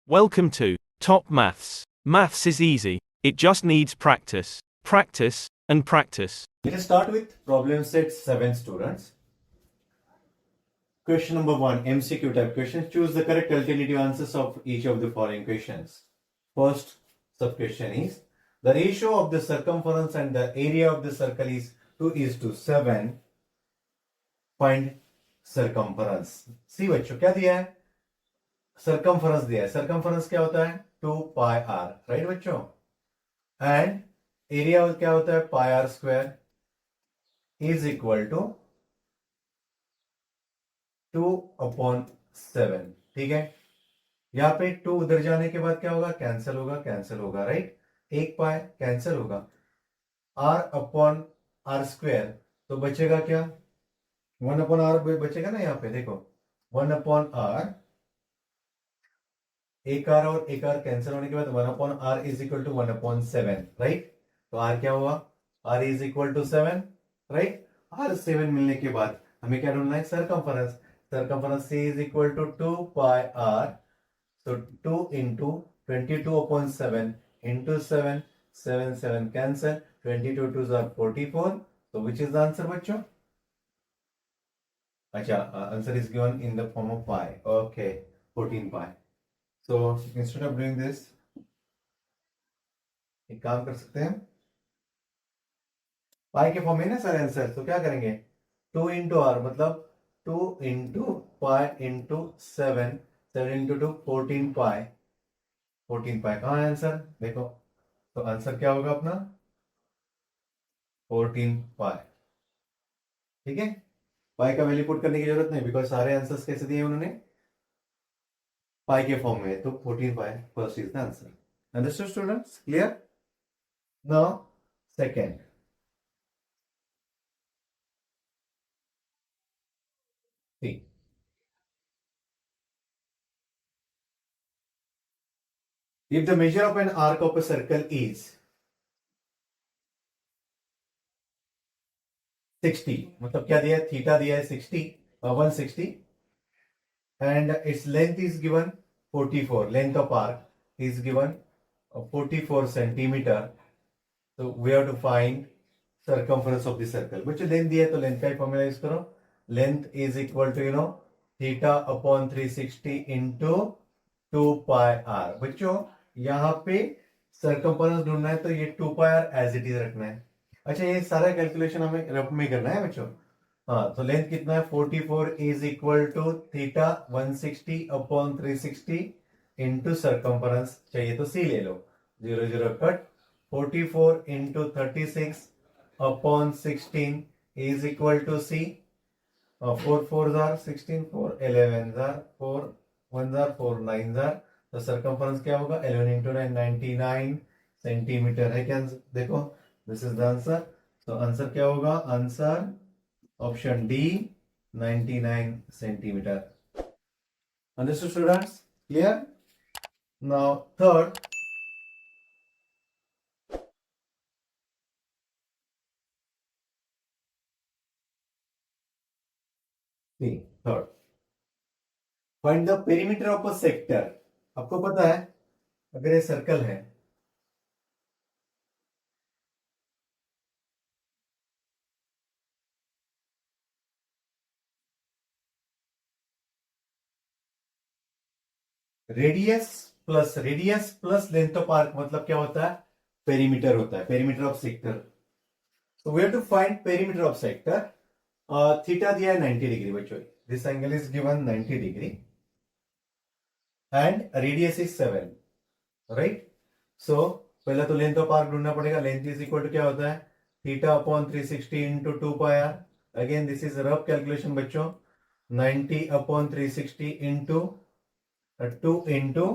Welcome to Top Maths. Maths is easy. It just needs practice, practice, and practice. Let us start with problem set 7, students. Question number 1, MCQ type question. Choose the correct alternative answers of each of the following questions. First sub question is, the ratio of the circumference and the area of the circle is 2:7. Find circumference. See बच्चों क्या दिया है? Circumference दिया है. Circumference क्या होता है? 2 pi r. Right बच्चों? And area क्या होता है? pi r square is equal to 2/7. ठीक है, यहां पे 2 उधर जाने के बाद क्या होगा? कैंसिल होगा, कैंसिल होगा. राइट, एक पाए कैंसिल होगा. r/r स्क्वायर तो बचेगा क्या? 1/r बचेगा ना. यहां पे देखो 1/r, एक r और एक r कैंसिल होने के बाद 1/r is equal to 1/7. Right, तो r क्या हुआ? r is equal to 7. Right, r 7 मिलने के बाद हमें क्या ढूंढना है? Circumference. Circumference C is equal to 2 pi r. So 2 into 22/7 into 7. 7 7 cancel. 22 2s are 44. So which is the answer बच्चों? अच्छा, answer is given in the form of pi. Okay, 14 pi. So instead of doing this, एक काम कर सकते हैं, पाई के form में ना सारे आंसर. तो क्या करेंगे? 2 into r मतलब 2 into pi into 7. 7 into 2 14 pi. 14 pi कहाँ है आंसर? देखो, तो आंसर क्या होगा अपना? 14 pi. ठीक है, पाई का वैल्यू पुट करने की जरूरत नहीं, बिकॉज सारे आंसर्स कैसे दिए उन्होंने? पाई के फॉर्म में. तो 14 pi first is the answer. Understood students? Clear? Now second. See, if the measure of an arc of a circle is 60, मतलब क्या दिया है? थीटा दिया है 60, 160, and its length is given 44. Length of arc is given 44 centimeter. So we have to find circumference of the circle. बच्चों length दिया है तो लेंथ का ही फॉर्मूला यूज करो. Length is equal to theta upon 360 into 2 pi R. बच्चों यहां पे सर्कमफरेंस ढूंढना है तो ये 2 pi R as it is रखना है. अच्छा, ये सारा कैलकुलेशन हमें रफ में करना है बच्चों. हाँ, तो लेंथ कितना है? 44 is equal to theta 160 upon 360 into circumference. चाहिए तो सी ले लो. 0 0 cut. 44 into 36 upon 16 is equal to C. 4 4s are 16, 4 11s are 4 1s are 4 9s are. तो सर्कमफरेंस क्या होगा? 11 इंटू 9 99 सेंटीमीटर है. क्या देखो, दिस इज द आंसर. तो आंसर क्या होगा? Answer option D 99 centimetre. Understood students? Clear? Now third. Third, find the perimeter of a sector. आपको पता है अगर ये सर्कल है, radius plus length of arc मतलब क्या होता है? पेरीमीटर होता है. Perimeter of sector. So we have to find perimeter of sector. Theta दिया है 90 डिग्री बच्चों. This angle is given 90 degree and radius is 7. Right, so पहला तो लेंथ ऑफ आर्क ढूंढना पड़ेगा. लेंथ इज इक्वल टू क्या होता है? Theta upon 360 into 2 pi R. Again this is rough calculation बच्चों. 90 upon 360 into 2 into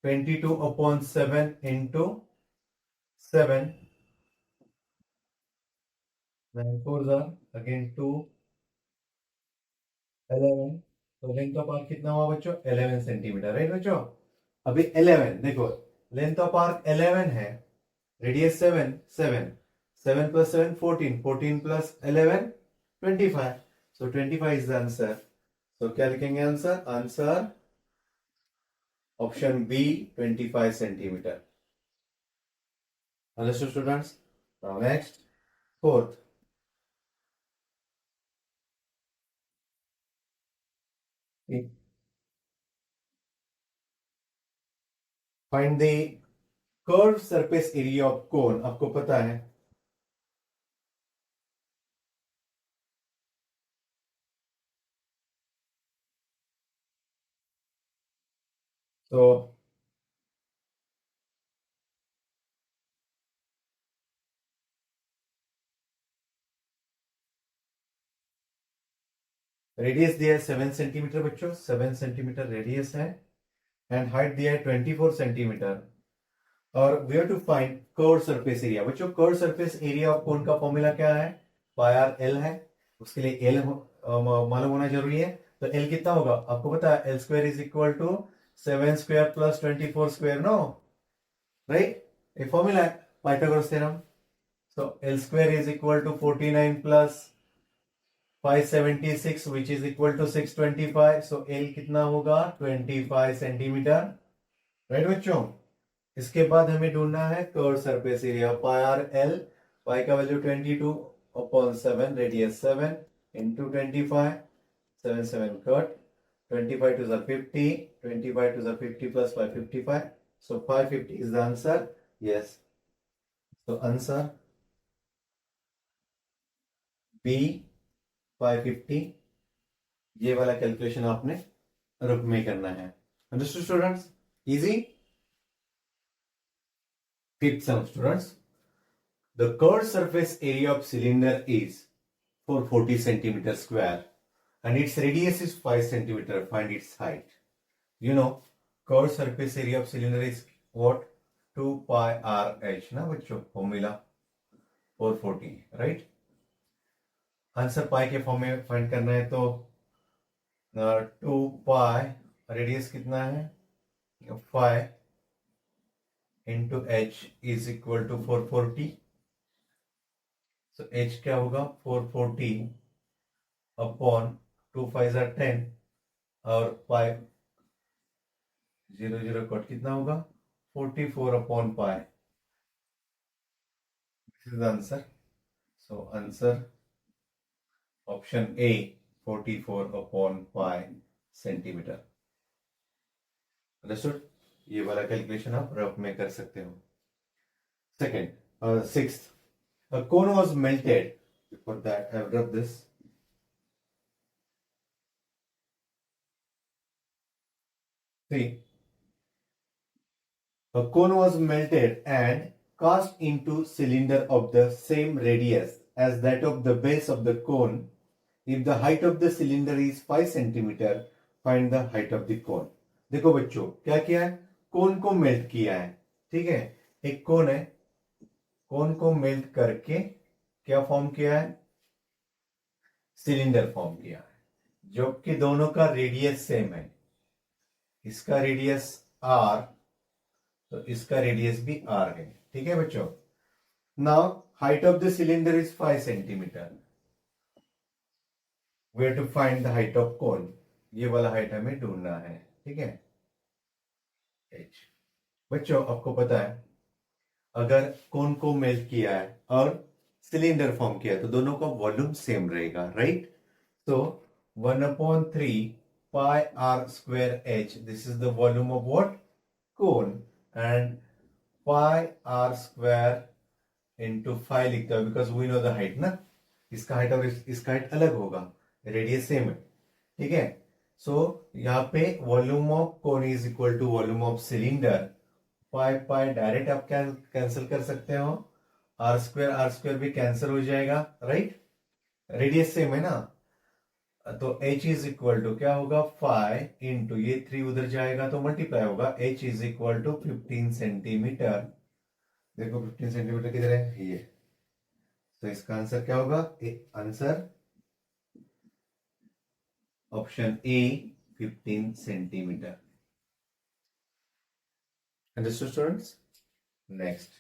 22 upon 7 into 7. 9 4s are again 2 11. तो length of arc कितना हुआ बच्चों? 11 सेंटीमीटर. राइट बच्चों, अभी 11 देखो, लेंथ ऑफ आर्क 11 है, radius 7 7 7 plus 7 14 14 plus 11 25. So 25 is the answer. तो क्या लिखेंगे answer? Answer option B 25 centimetre. Understood students? Next, fourth, find the curve surface area of cone. आपको पता है तो रेडियस दिया है 7 सेंटीमीटर बच्चों, 7 सेंटीमीटर रेडियस है, एंड हाइट दिया है 24 सेंटीमीटर। और we have to find curve surface area. बच्चों curve surface area of cone का फॉर्मूला क्या है? पाई आर एल है, उसके लिए एल मालूम होना जरूरी है। तो एल कितना होगा आपको पता है? L square is equal to 7 square plus 24 square, no right? ये फॉर्मूला है Pythagoras theorem. So L square is equal to 49 plus 576 which is equal to 625. So L कितना होगा? 25 सेंटीमीटर, राइट बच्चों? इसके बाद हमें ढूंढना है कर्व सरफेस एरिया। पाई आर एल, पाई का value 22 upon 7, radius 7 into 25, 7 7 cut, 25 to the 50, 25 to the 50 plus 555, so 550 is the answer. Yes, so answer B 550। ये वाला कैलकुलेशन आपने रुक में करना है। Understood students? Easy. Fifth some students, the curve surface area of cylinder is 440 centimetre square and its radius is 5 centimeter. Find its height. You know, curved surface area of cylinder is what? 2 pi r h ना बच्चों, formula 440, right? Answer पाई के form में find करना है तो 2 पाई, radius कितना है? 5 into H is equal to 440। So H क्या होगा? 440 अपॉन 2 5 10 और 5 0 0 कट, कितना होगा? 44 upon pi. This is the answer. So answer option A 44 upon pi centimetre. Understood? ये वाला कैलकुलेशन आप रफ में कर सकते हो। Second, sixth, a cone was melted. Before that, I have rubbed this. See, a cone was melted and cast into cylinder of the same radius as that of the base of the cone. If the height of the cylinder is 5 centimeter, find the height of the cone. देखो बच्चों क्या किया है? कोन को melt किया है, ठीक है? एक कोन है, कोन को मेल्ट करके क्या फॉर्म किया है? सिलेंडर फॉर्म किया है, जबकि दोनों का रेडियस सेम है। इसका रेडियस आर, तो इसका रेडियस भी आर है, ठीक है बच्चों? Now height of the cylinder is 5 centimetre. We have to find the height of cone. ये वाला हाइट हमें ढूंढना है, ठीक है? एच। बच्चों आपको पता है अगर कोन को मेल्ट किया है और सिलेंडर फॉर्म किया है तो दोनों का वॉल्यूम सेम रहेगा, राइट? तो 1/3 pi r square h, this is the volume of what? Cone. And pi r square into 5 लिखता है because we know the height ना। इसका हाइट और इसका हाइट अलग होगा, रेडियस सेम है, ठीक है? सो यहाँ पे volume of cone is equal to volume of cylinder. Pi pi direct आप कैंसिल कर सकते हो, आर स्क्वायर भी कैंसिल हो जाएगा, राइट? रेडियस सेम है ना, तो h इज इक्वल टू क्या होगा? 5 इंटू ये 3 उधर जाएगा तो मल्टीप्लाई होगा, h is equal to 15 centimetre. देखो 15 सेंटीमीटर किधर है? ये। तो इसका आंसर क्या होगा? Answer option A 15 centimetre. Understood students? Next,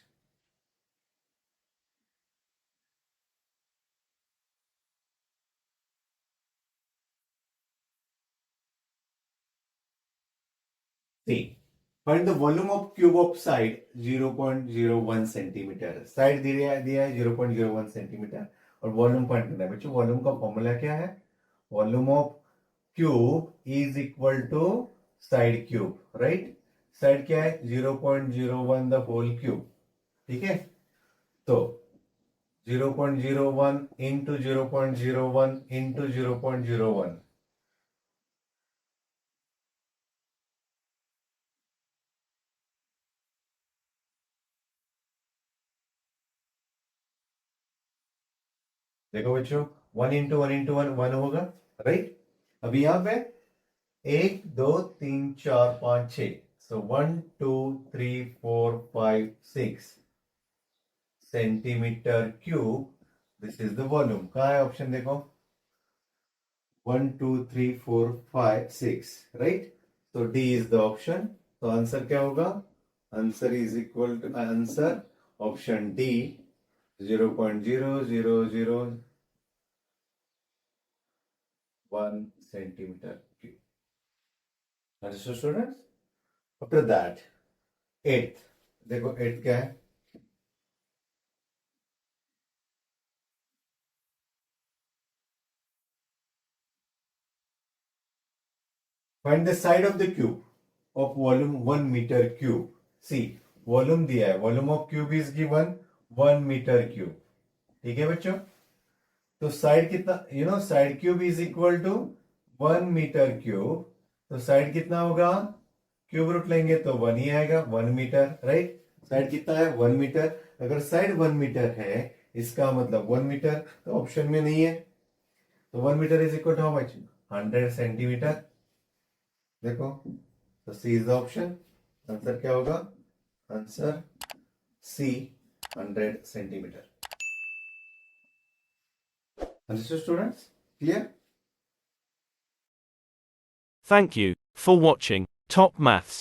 T. Find the volume of cube of side 0.01 centimetre. Side दिया है 0.01 सेंटीमीटर और वॉल्यूम फाइंड करना है. बच्चों वॉल्यूम का फॉर्मूला क्या है? Volume of cube is equal to side cube, right? Side क्या है? 0.01 द होल क्यूब. ठीक है, तो 0.01 इंटू 0.01 इंटू 0.01. देखो बच्चों, 1 इंटू 1 इंटू 1 1 होगा, राइट? अभी यहां पे 1 2 3 4 5 6, सो 1 2 3 4 5 6 centimetre cube. This is the volume. कहा है ऑप्शन? देखो 1 2 3 4 5 6, राइट? तो डी इज द ऑप्शन. तो आंसर क्या होगा? Answer is equal to answer option D 0.0001 centimeter cube. Understood, students? After that, eighth. देखो eighth क्या है? Find the side of the cube of volume 1 meter cube. See, volume दिया है. Volume of cube is given 1 meter cube. ठीक है बच्चों? तो side कितना? Side cube is equal to 1 metre cube. तो साइड कितना होगा? क्यूब रूट लेंगे तो 1 ही आएगा, 1 मीटर, राइट? साइड कितना है? 1 मीटर. अगर साइड 1 मीटर है, इसका मतलब 1 मीटर तो ऑप्शन में नहीं है. तो 1 metre is equal to how much? 100 centimetre. देखो, तो C is the option. Answer क्या होगा? Answer C 100 centimetre. Understood, students? Clear? Thank you for watching Top Maths.